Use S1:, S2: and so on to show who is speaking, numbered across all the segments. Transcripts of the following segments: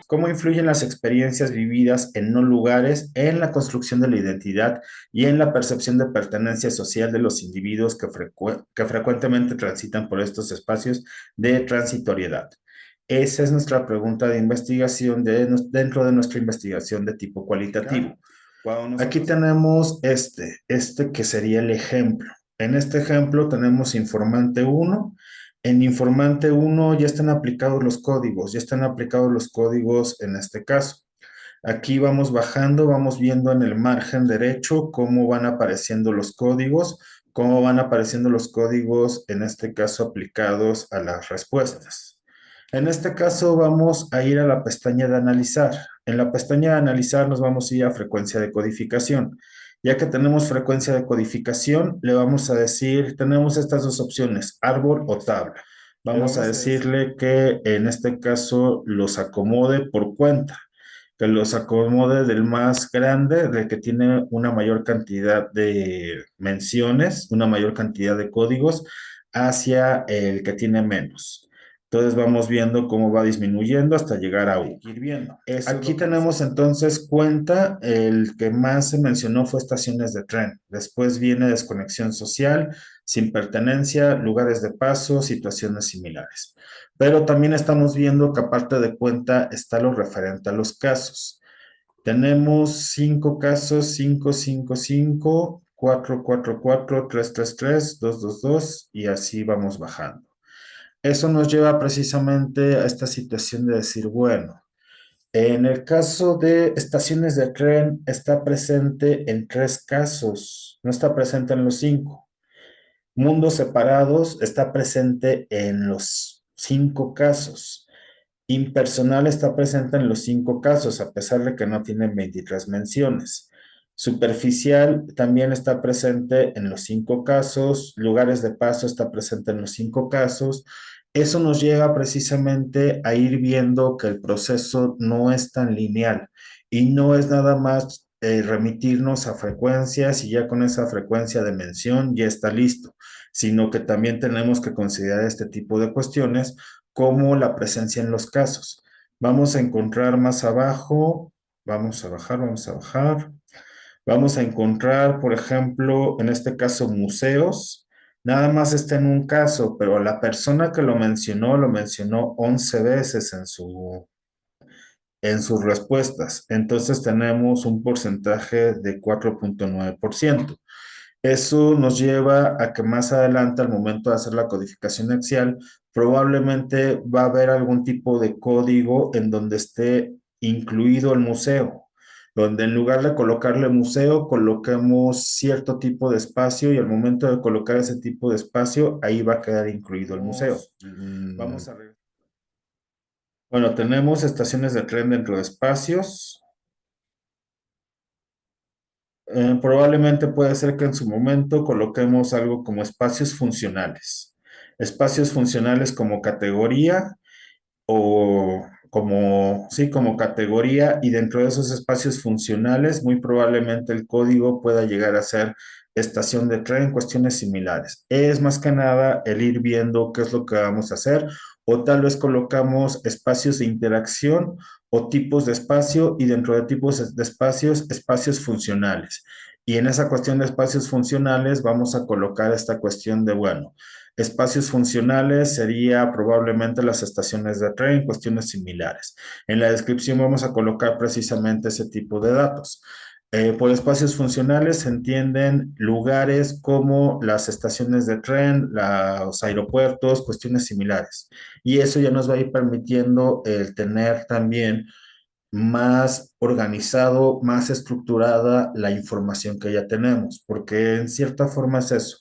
S1: ¿Cómo influyen las experiencias vividas en no lugares en la construcción de la identidad y en la percepción de pertenencia social de los individuos que frecuentemente transitan por estos espacios de transitoriedad? Esa es nuestra pregunta de investigación dentro de nuestra investigación de tipo cualitativo. Aquí tenemos este que sería el ejemplo. En este ejemplo tenemos informante 1. En informante 1 ya están aplicados los códigos, ya están aplicados los códigos en este caso. Aquí vamos bajando, vamos viendo en el margen derecho cómo van apareciendo los códigos, cómo van apareciendo los códigos, en este caso aplicados a las respuestas. En este caso vamos a ir a la pestaña de analizar. En la pestaña de analizar nos vamos a ir a frecuencia de codificación. Ya que tenemos frecuencia de codificación, le vamos a decir, tenemos estas dos opciones, árbol o tabla. Vamos a decirle que en este caso los acomode por cuenta, que los acomode del más grande, del que tiene una mayor cantidad de menciones, una mayor cantidad de códigos, hacia el que tiene menos. Entonces vamos viendo cómo va disminuyendo hasta llegar a 1. Aquí tenemos entonces cuenta, el que más se mencionó fue estaciones de tren. Después viene desconexión social, sin pertenencia, lugares de paso, situaciones similares. Pero también estamos viendo que aparte de cuenta está lo referente a los casos. Tenemos 5 casos, 5, 5, 5, 4, 4, 4, 3, 3, 3, 2, 2, 2 y así vamos bajando. Eso nos lleva precisamente a esta situación de decir, bueno, en el caso de estaciones de tren está presente en 3 casos, no está presente en los 5. Mundos separados está presente en los 5 casos. Impersonal está presente en los 5 casos, a pesar de que no tiene 23 menciones. Superficial también está presente en los 5 casos. Lugares de paso está presente en los 5 casos. Eso nos lleva precisamente a ir viendo que el proceso no es tan lineal y no es nada más remitirnos a frecuencias y ya con esa frecuencia de mención ya está listo, sino que también tenemos que considerar este tipo de cuestiones como la presencia en los casos. Vamos a encontrar más abajo, vamos a bajar, vamos a bajar. Vamos a encontrar, por ejemplo, en este caso, museos. Nada más está en un caso, pero la persona que lo mencionó 11 veces en sus respuestas. Entonces tenemos un porcentaje de 4.9%. Eso nos lleva a que más adelante, al momento de hacer la codificación axial, probablemente va a haber algún tipo de código en donde esté incluido el museo, donde en lugar de colocarle museo, coloquemos cierto tipo de espacio y al momento de colocar ese tipo de espacio, ahí va a quedar incluido el museo. Vamos a ver. Bueno, tenemos estaciones de tren dentro de espacios. Probablemente puede ser que en su momento coloquemos algo como espacios funcionales. Espacios funcionales como categoría o como, sí, como categoría y dentro de esos espacios funcionales muy probablemente el código pueda llegar a ser estación de tren, cuestiones similares. Es más que nada el ir viendo qué es lo que vamos a hacer o tal vez colocamos espacios de interacción o tipos de espacio y dentro de tipos de espacios, espacios funcionales. Y en esa cuestión de espacios funcionales vamos a colocar esta cuestión de, bueno, espacios funcionales sería probablemente las estaciones de tren, cuestiones similares. En la descripción vamos a colocar precisamente ese tipo de datos. Por espacios funcionales se entienden lugares como las estaciones de tren, los aeropuertos, cuestiones similares. Y eso ya nos va a ir permitiendo el tener también más organizado, más estructurada la información que ya tenemos, porque en cierta forma es eso.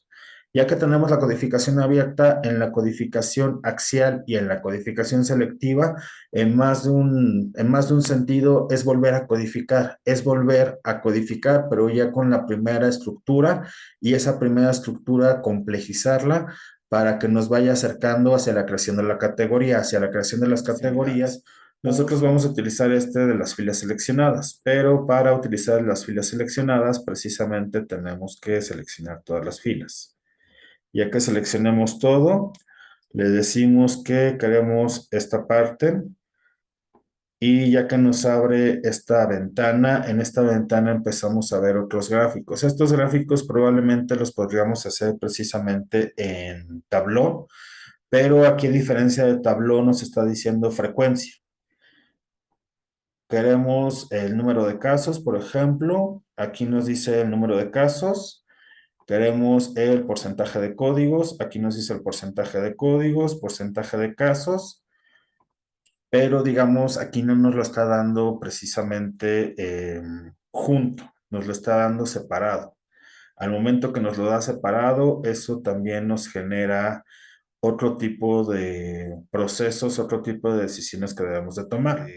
S1: Ya que tenemos la codificación abierta, en la codificación axial y en la codificación selectiva, en más de un sentido es volver a codificar, pero ya con la primera estructura y esa primera estructura complejizarla para que nos vaya acercando hacia la creación de la categoría, hacia la creación de las categorías. Nosotros vamos a utilizar este de las filas seleccionadas, pero para utilizar las filas seleccionadas precisamente tenemos que seleccionar todas las filas. Ya que seleccionemos todo, le decimos que queremos esta parte y ya que nos abre esta ventana, en esta ventana empezamos a ver otros gráficos. Estos gráficos probablemente los podríamos hacer precisamente en Tableau, pero aquí a diferencia de Tableau nos está diciendo frecuencia. Queremos el número de casos, por ejemplo. Aquí nos dice el número de casos. Queremos el porcentaje de códigos. Aquí nos dice el porcentaje de códigos, porcentaje de casos. Pero digamos, aquí no nos lo está dando precisamente junto, nos lo está dando separado. Al momento que nos lo da separado, eso también nos genera otro tipo de procesos, otro tipo de decisiones que debemos de tomar.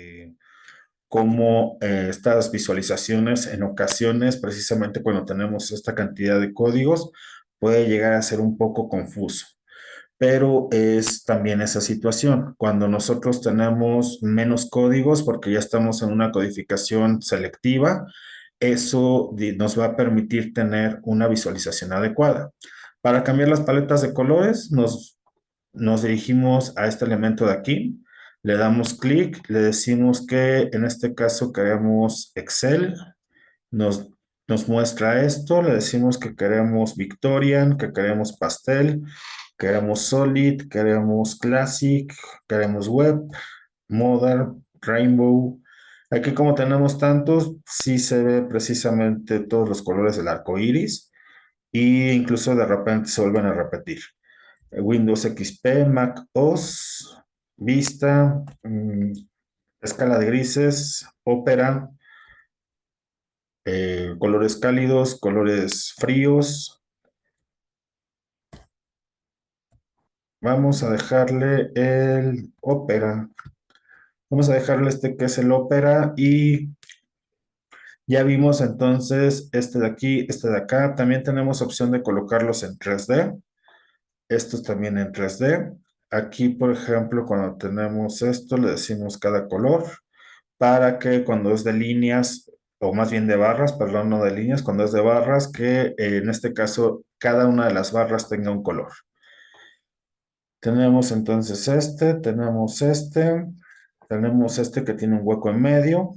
S1: Como estas visualizaciones en ocasiones, precisamente cuando tenemos esta cantidad de códigos, puede llegar a ser un poco confuso. Pero es también esa situación, cuando nosotros tenemos menos códigos, porque ya estamos en una codificación selectiva, eso nos va a permitir tener una visualización adecuada. Para cambiar las paletas de colores, nos dirigimos a este elemento de aquí, le damos clic, le decimos que en este caso queremos Excel, nos, nos muestra esto, le decimos que queremos Victorian, que queremos pastel, queremos Solid, queremos Classic, queremos Web, Modern, Rainbow. Aquí como tenemos tantos, sí se ve precisamente todos los colores del arco iris e incluso de repente se vuelven a repetir. Windows XP, Mac OS, Vista, escala de grises, Opera, colores cálidos, colores fríos. Vamos a dejarle el Opera. Vamos a dejarle este que es el Opera y ya vimos entonces este de aquí, este de acá. También tenemos opción de colocarlos en 3D. Estos también en 3D. Aquí, por ejemplo, cuando tenemos esto, le decimos cada color para que cuando es de líneas, o más bien de barras, perdón, no de líneas, cuando es de barras, que en este caso cada una de las barras tenga un color. Tenemos entonces tenemos este que tiene un hueco en medio,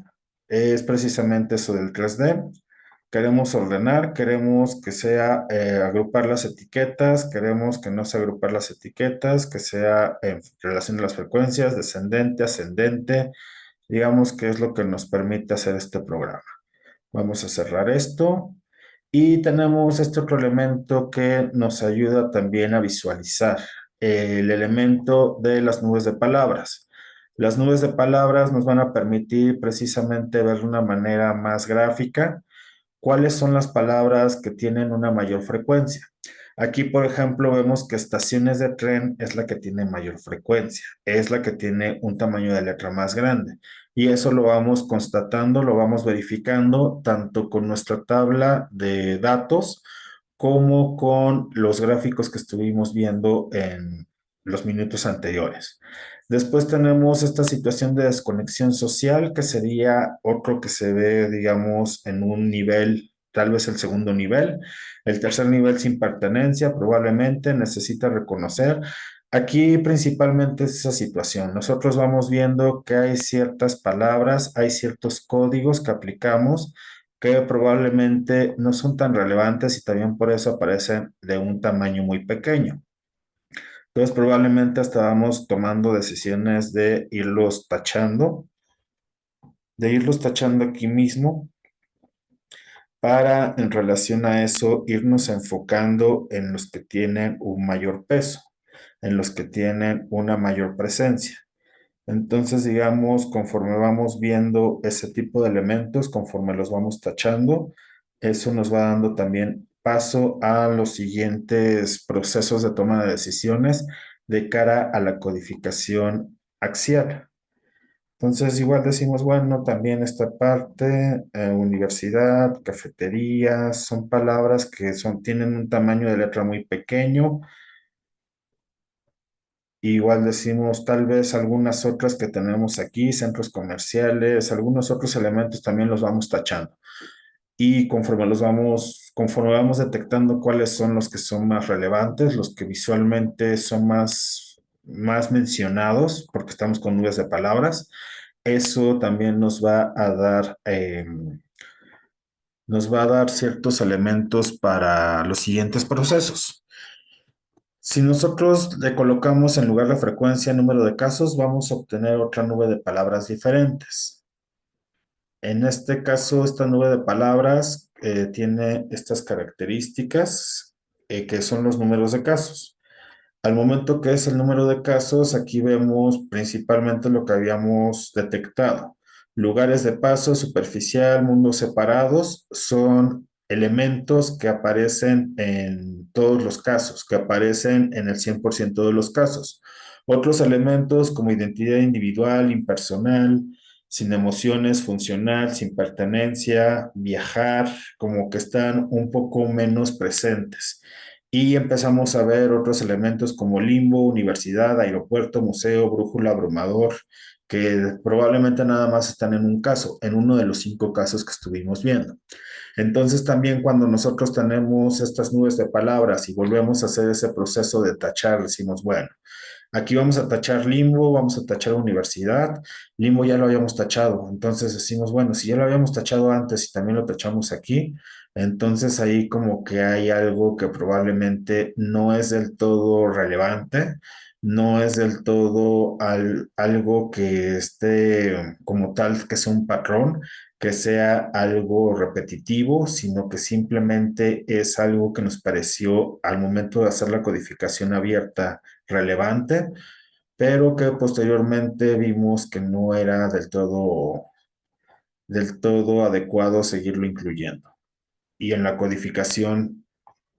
S1: es precisamente eso del 3D. Queremos ordenar, queremos que sea agrupar las etiquetas, queremos que no sea agrupar las etiquetas, que sea en relación a las frecuencias, descendente, ascendente, digamos que es lo que nos permite hacer este programa. Vamos a cerrar esto. Y tenemos este otro elemento que nos ayuda también a visualizar, el elemento de las nubes de palabras. Las nubes de palabras nos van a permitir precisamente ver de una manera más gráfica cuáles son las palabras que tienen una mayor frecuencia. Aquí, por ejemplo, vemos que estaciones de tren es la que tiene mayor frecuencia, es la que tiene un tamaño de letra más grande. Y eso lo vamos constatando, lo vamos verificando tanto con nuestra tabla de datos como con los gráficos que estuvimos viendo en los minutos anteriores. Después tenemos esta situación de desconexión social, que sería otro que se ve, digamos, en un nivel, tal vez el segundo nivel. El tercer nivel sin pertenencia probablemente necesita reconocer. Aquí principalmente es esa situación. Nosotros vamos viendo que hay ciertas palabras, hay ciertos códigos que aplicamos que probablemente no son tan relevantes y también por eso aparecen de un tamaño muy pequeño. Entonces probablemente estábamos tomando decisiones de irlos tachando aquí mismo para en relación a eso irnos enfocando en los que tienen un mayor peso, en los que tienen una mayor presencia. Entonces, digamos, conforme vamos viendo ese tipo de elementos, conforme los vamos tachando, eso nos va dando también paso a los siguientes procesos de toma de decisiones de cara a la codificación axial. Entonces, igual decimos, bueno, también esta parte, universidad, cafetería, son palabras que tienen un tamaño de letra muy pequeño. Igual decimos tal vez algunas otras que tenemos aquí, centros comerciales, algunos otros elementos también los vamos tachando. y conforme vamos detectando cuáles son los que son más relevantes, los que visualmente son más mencionados, porque estamos con nubes de palabras, eso también nos va a dar ciertos elementos para los siguientes procesos. Si nosotros le colocamos en lugar de frecuencia número de casos, vamos a obtener otra nube de palabras diferentes. En este caso, esta nube de palabras tiene estas características que son los números de casos. Al momento que es el número de casos, aquí vemos principalmente lo que habíamos detectado. Lugares de paso, superficial, mundos separados, son elementos que aparecen en todos los casos, que aparecen en el 100% de los casos. Otros elementos como identidad individual, impersonal, sin emociones, funcional, sin pertenencia, viajar, como que están un poco menos presentes. Y empezamos a ver otros elementos como limbo, universidad, aeropuerto, museo, brújula, abrumador, que probablemente nada más están en un caso, en uno de los 5 casos que estuvimos viendo. Entonces también cuando nosotros tenemos estas nubes de palabras y volvemos a hacer ese proceso de tachar, decimos, bueno, aquí vamos a tachar limbo, vamos a tachar universidad. Limbo ya lo habíamos tachado. Entonces decimos, bueno, si ya lo habíamos tachado antes y también lo tachamos aquí, entonces ahí como que hay algo que probablemente no es del todo relevante, no es del todo algo que esté como tal, que sea un patrón, que sea algo repetitivo, sino que simplemente es algo que nos pareció al momento de hacer la codificación abierta relevante, pero que posteriormente vimos que no era del todo adecuado seguirlo incluyendo. Y en la codificación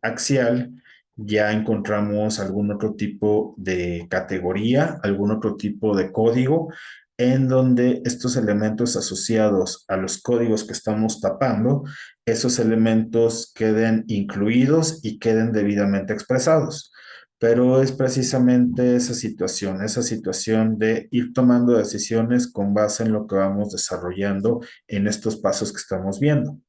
S1: axial ya encontramos algún otro tipo de categoría, algún otro tipo de código en donde estos elementos asociados a los códigos que estamos tapando, esos elementos queden incluidos y queden debidamente expresados. Pero es precisamente esa situación de ir tomando decisiones con base en lo que vamos desarrollando en estos pasos que estamos viendo.